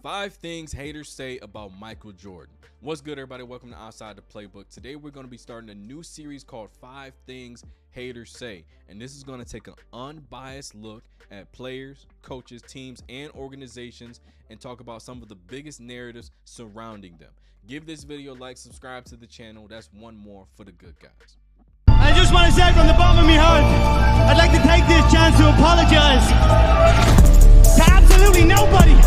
5 things haters say about Michael Jordan. What's good, everybody? Welcome to Outside the Playbook. Today we're going to be starting a new series called 5 Things Haters Say, and this is going to take an unbiased look at players, coaches, teams, and organizations and talk about some of the biggest narratives surrounding them. Give this video a like, subscribe to the channel. That's one more for the good guys. I just want to say from the bottom of my heart, I'd like to take this chance to apologize to absolutely nobody.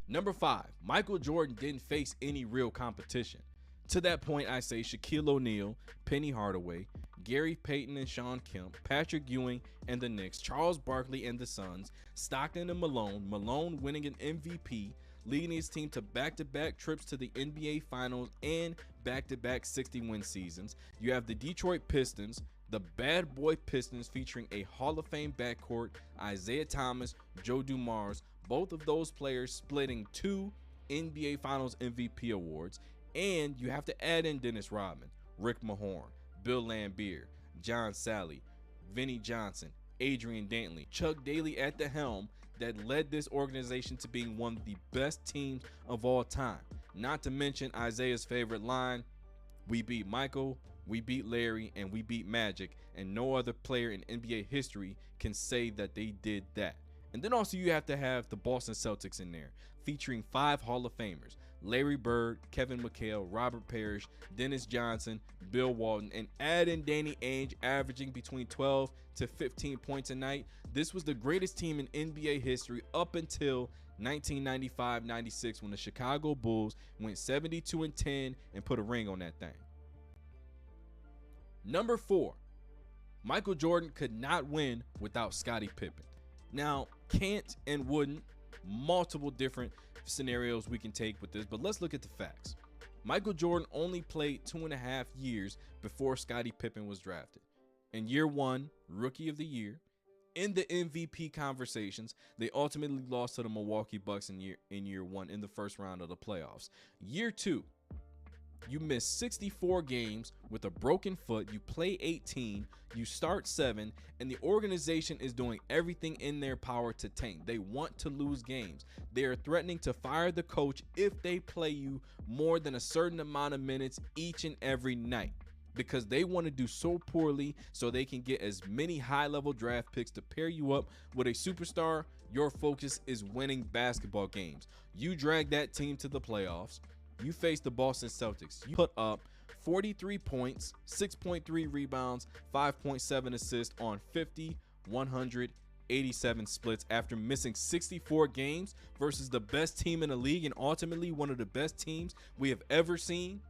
Number 5, Michael Jordan didn't face any real competition. To that point, I say Shaquille O'Neal, Penny Hardaway, Gary Payton and Sean Kemp, Patrick Ewing and the Knicks, Charles Barkley and the Suns, Stockton and Malone winning an MVP, leading his team to back-to-back trips to the NBA Finals and back-to-back 60-win seasons. You have the Detroit Pistons, the Bad Boy Pistons featuring a Hall of Fame backcourt, Isaiah Thomas, Joe Dumars, both of those players splitting 2 NBA Finals MVP awards. And you have to add in Dennis Rodman, Rick Mahorn, Bill Laimbeer, John Sally, Vinnie Johnson, Adrian Dantley, Chuck Daly at the helm that led this organization to being one of the best teams of all time. Not to mention Isaiah's favorite line, "We beat Michael, we beat Larry, and we beat Magic, and no other player in NBA history can say that they did that." And then also you have to have the Boston Celtics in there, featuring 5 Hall of Famers: Larry Bird, Kevin McHale, Robert Parrish, Dennis Johnson, Bill Walton, and add in Danny Ainge averaging between 12 to 15 points a night. This was the greatest team in NBA history up until 1995-96 when the Chicago Bulls went 72-10 and put a ring on that thing. Number 4, Michael Jordan could not win without Scottie Pippen. Now, can't and wouldn't, multiple different scenarios we can take with this, but let's look at the facts. Michael Jordan only played 2.5 years before Scottie Pippen was drafted. In year 1, Rookie of the Year. In the MVP conversations, they ultimately lost to the Milwaukee Bucks in year 1 in the first round of the playoffs. Year 2, you miss 64 games with a broken foot, you play 18, you start 7, and the organization is doing everything in their power to tank. They want to lose games. They are threatening to fire the coach if they play you more than a certain amount of minutes each and every night, because they want to do so poorly so they can get as many high-level draft picks to pair you up with a superstar. Your focus is winning basketball games. You drag that team to the playoffs. You face the Boston Celtics. You put up 43 points, 6.3 rebounds, 5.7 assists on 50, 187 splits after missing 64 games versus the best team in the league and ultimately one of the best teams we have ever seen.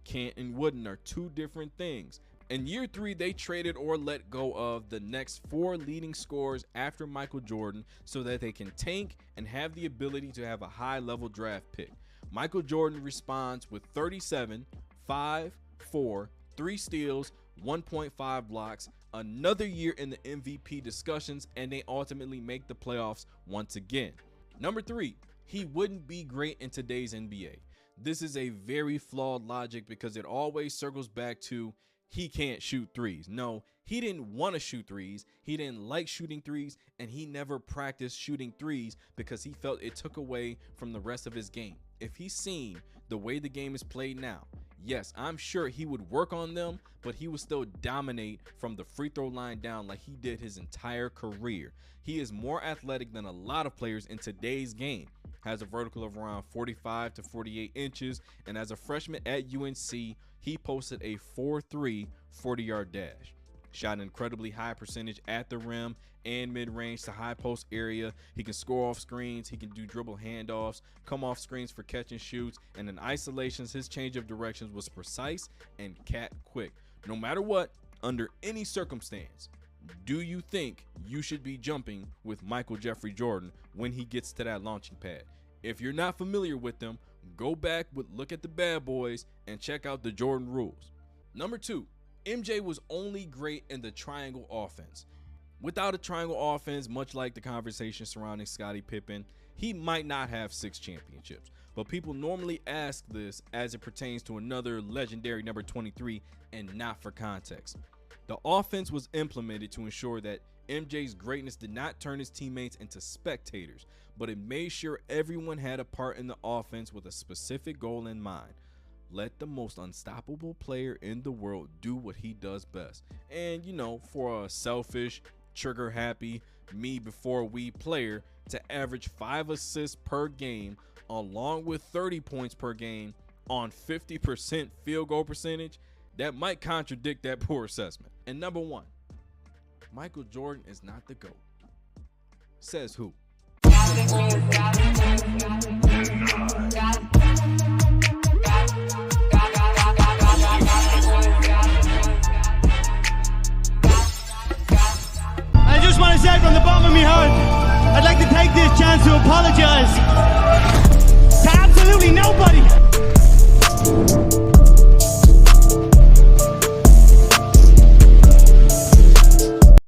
Can't and wouldn't are 2 different things. In year 3, they traded or let go of the next 4 leading scorers after Michael Jordan so that they can tank and have the ability to have a high-level draft pick. Michael Jordan responds with 37, 5, 4, 3 steals, 1.5 blocks, another year in the MVP discussions, and they ultimately make the playoffs once again. Number 3, he wouldn't be great in today's NBA. This is a very flawed logic because it always circles back to he can't shoot threes. No, he didn't want to shoot threes. He didn't like shooting threes, and he never practiced shooting threes because he felt it took away from the rest of his game. If he's seen the way the game is played now, yes, I'm sure he would work on them, but he would still dominate from the free throw line down like he did his entire career. He is more athletic than a lot of players in today's game. Has a vertical of around 45 to 48 inches, and as a freshman at UNC, he posted a 4.3 40-yard dash. Shot an incredibly high percentage at the rim and mid-range to high post area. He can score off screens. He can do dribble handoffs, come off screens for catch and shoots, and in isolations, his change of directions was precise and cat quick. No matter what, under any circumstance, do you think you should be jumping with Michael Jeffrey Jordan when he gets to that launching pad? If you're not familiar with them, go back, look at the Bad Boys, and check out the Jordan rules. Number 2, MJ was only great in the triangle offense. Without a triangle offense, much like the conversation surrounding Scottie Pippen, he might not have 6 championships. But people normally ask this as it pertains to another legendary number 23 and not for context. The offense was implemented to ensure that MJ's greatness did not turn his teammates into spectators, but it made sure everyone had a part in the offense with a specific goal in mind. Let the most unstoppable player in the world do what he does best. And, you know, for a selfish, trigger-happy, me-before-we player to average 5 assists per game along with 30 points per game on 50% field goal percentage, that might contradict that poor assessment. And number 1, Michael Jordan is not the GOAT. Says who? I just want to say from the bottom of my heart, I'd like to take this chance to apologize to absolutely nobody.